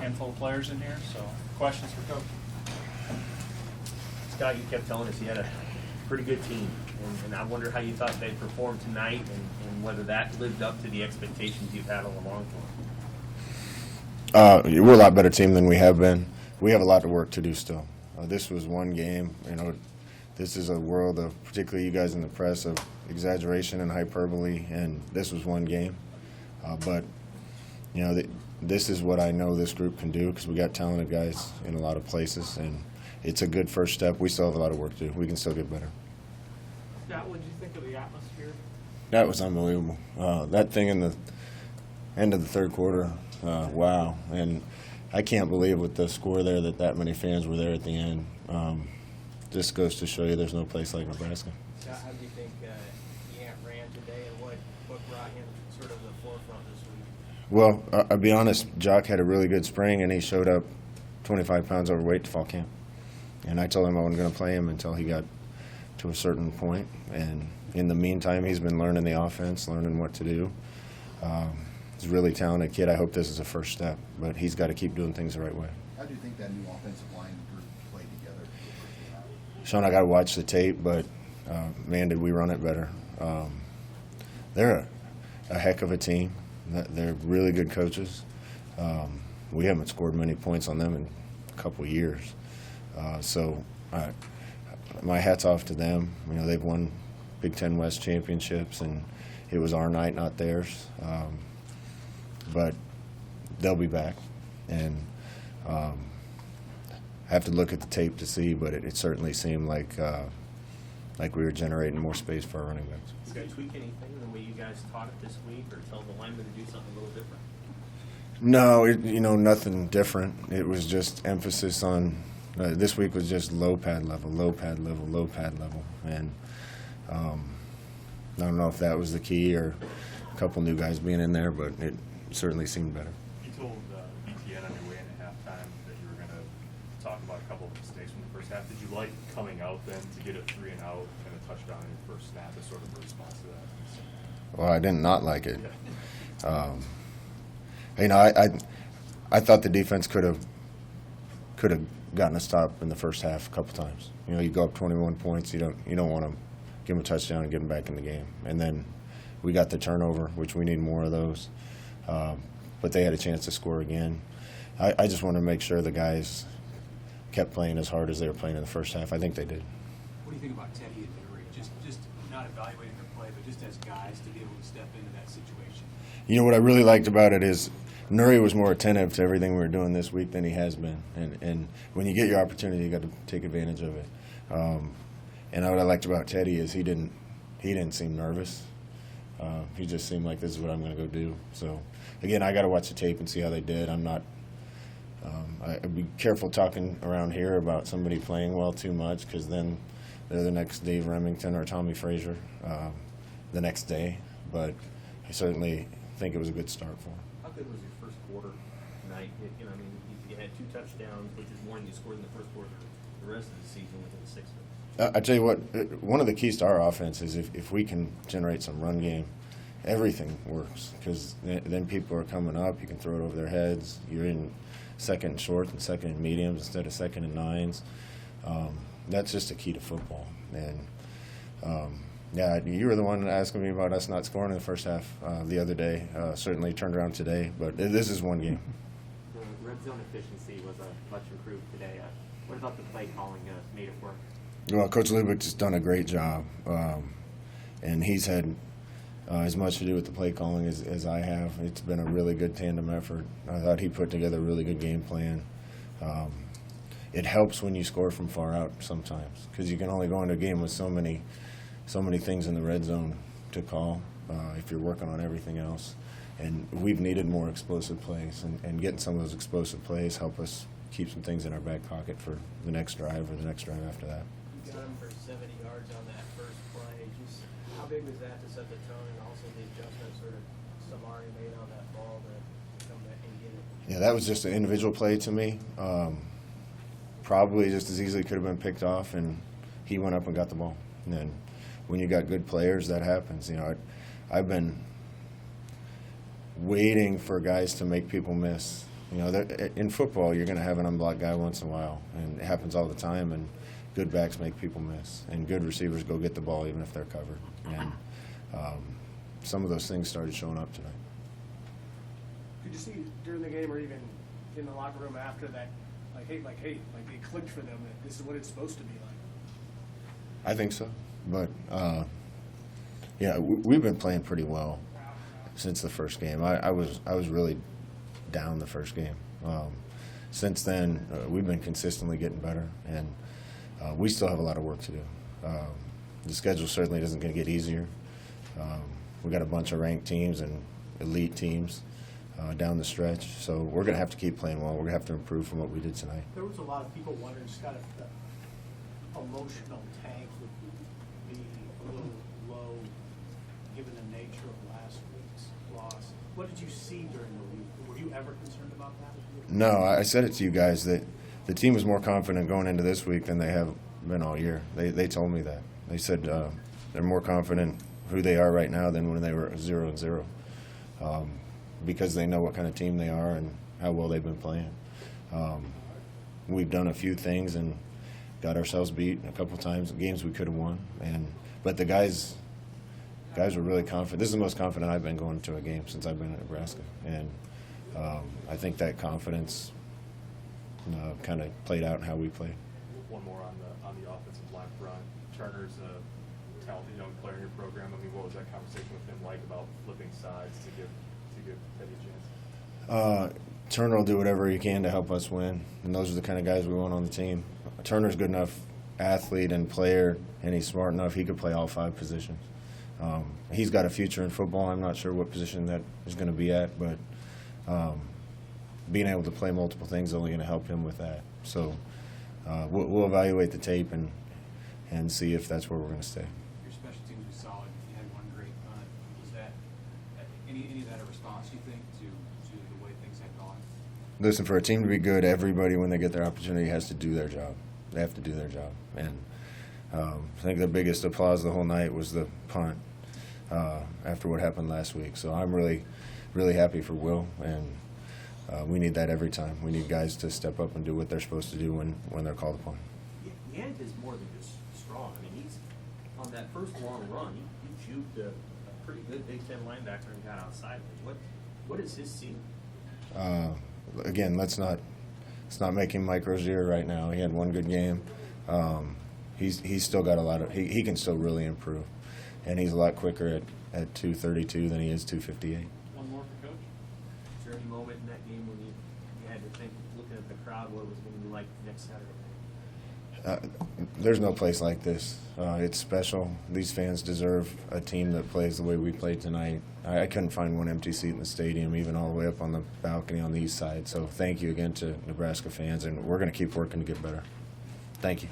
handful of players in here. So, questions for Coach? Scott, you kept telling us you had a pretty good team, and I wonder how you thought they performed tonight, and whether that lived up to the expectations you've had all along for them. We're a lot better team than we have been. We have a lot of work to do still. This was one game. This is a world of, particularly you guys in the press, of exaggeration and hyperbole, and this was one game. But this is what I know this group can do, because we got talented guys in a lot of places, and it's a good first step. We still have a lot of work to do. We can still get better. Scott, what did you think of the atmosphere? That was unbelievable. That thing in the end of the third quarter, wow. And I can't believe with the score there that many fans were there at the end. Just goes to show you there's no place like Nebraska. Scott, how do you think Yant ran today, and what brought him sort of the forefront this week? Well, I'll be honest, Jock had a really good spring, and he showed up 25 pounds overweight to fall camp. And I told him I wasn't going to play him until he got to a certain point. And in the meantime, he's been learning the offense, learning what to do. He's a really talented kid. I hope this is a first step, but he's got to keep doing things the right way. How do you think that new offensive line group played together? Sean, I got to watch the tape, but man, did we run it better. They're a heck of a team. They're really good coaches. We haven't scored many points on them in a couple of years. So my hat's off to them. They've won Big Ten West championships, and it was our night, not theirs. But they'll be back, and I have to look at the tape to see, but it certainly seemed like we were generating more space for our running backs. Did you guys tweak anything in the way you guys taught it this week, or tell the linemen to do something a little different? No, nothing different. It was just emphasis on this week was just low pad level, low pad level, low pad level, and I don't know if that was the key or a couple new guys being in there, but it certainly seemed better. You told BTN on your way in at halftime that you were going to talk about a couple of mistakes from the first half. Did you like coming out then to get a 3-and-out and a touchdown in your first snap as sort of a response to that? Well, I did not like it. I thought the defense could have gotten a stop in the first half a couple times. You go up 21 points, you don't want to give them a touchdown and get them back in the game. And then we got the turnover, which we need more of those. But they had a chance to score again. I just want to make sure the guys kept playing as hard as they were playing in the first half. I think they did. What do you think about Teddy and Nuri? Just not evaluating their play, but just as guys to be able to step into that situation. What I really liked about it is Nuri was more attentive to everything we were doing this week than he has been. And when you get your opportunity, you got to take advantage of it. And what I liked about Teddy is he didn't seem nervous. He just seemed like, this is what I'm going to go do. So, again, I got to watch the tape and see how they did. I'm not I'd be careful talking around here about somebody playing well too much, because then they're the next Dave Remington or Tommy Frazier the next day. But I certainly think it was a good start for him. How good was your first quarter tonight? You had 2 touchdowns, which is more than you scored in the first quarter the rest of the season within 6 minutes. I tell you what, one of the keys to our offense is if we can generate some run game, everything works, because then people are coming up. You can throw it over their heads. You're in second and short and second and mediums instead of second and nines. That's just a key to football. And you were the one asking me about us not scoring in the first half the other day. Certainly turned around today, but this is one game. The red zone efficiency was much improved today. What about the play calling made it work? Well, Coach Lubick has done a great job, and he's had as much to do with the play calling as I have. It's been a really good tandem effort. I thought he put together a really good game plan. It helps when you score from far out sometimes, because you can only go into a game with so many things in the red zone to call if you're working on everything else. And we've needed more explosive plays, and getting some of those explosive plays help us keep some things in our back pocket for the next drive or the next drive after that. You got him for 70 yards on that first play. Just how big was that to set the tone, and also the adjustment sort of Samari made on that ball to come back and get it? Yeah, that was just an individual play to me. Probably just as easily could have been picked off, and he went up and got the ball. And then when you got good players, that happens. I've been waiting for guys to make people miss You know, in football, you're going to have an unblocked guy once in a while, and it happens all the time. And good backs make people miss, and good receivers go get the ball even if they're covered. And some of those things started showing up tonight. Could you see during the game or even in the locker room after that, like it clicked for them that this is what it's supposed to be like? I think so, but yeah, we've been playing pretty well since the first game. I was really down the first game. Since then, we've been consistently getting better, and we still have a lot of work to do. The schedule certainly isn't going to get easier. We got a bunch of ranked teams and elite teams down the stretch, so we're going to have to keep playing well. We're going to have to improve from what we did tonight. There was a lot of people wondering, Scott, if the emotional tank would be a little low given the nature of last week's loss. What did you see during the week? Were you ever concerned about that? No, I said it to you guys that the team was more confident going into this week than they have been all year. They told me that. They said they're more confident who they are right now than when they were 0-0, because they know what kind of team they are and how well they've been playing. We've done a few things and got ourselves beat a couple times, games we could have won. But the guys were really confident. This is the most confident I've been going to a game since I've been in Nebraska, and I think that confidence kind of played out in how we played. One more on the offensive line front. Turner's a talented young player in your program. I mean, what was that conversation with him like about flipping sides to give Teddy a chance? Turner will do whatever he can to help us win, and those are the kind of guys we want on the team. Turner's good enough athlete and player, and he's smart enough he could play all 5 positions. He's got a future in football. I'm not sure what position that is going to be at, but being able to play multiple things is only going to help him with that. So we'll evaluate the tape and see if that's where we're going to stay. Your special teams was solid. You had one great punt. Was that any of that a response, you think, to the way things had gone? Listen, for a team to be good, everybody, when they get their opportunity, has to do their job. They have to do their job. And I think the biggest applause the whole night was the punt after what happened last week. So I'm really, really happy for Will, and we need that every time. We need guys to step up and do what they're supposed to do when they're called upon. Yant is more than just strong. I mean, he's on that first long run. He juked a pretty good Big Ten linebacker and got outside. What is his ceiling? Again, let's not make him Mike Rozier right now. He had one good game. He's still got a lot of. He can still really improve, and he's a lot quicker at 232 than he is 258. One more for Coach. Is there any moment in that game when you had to think, looking at the crowd, what it was going to be like next Saturday night? There's no place like this. It's special. These fans deserve a team that plays the way we played tonight. I couldn't find one empty seat in the stadium, even all the way up on the balcony on the east side. So thank you again to Nebraska fans, and we're going to keep working to get better. Thank you.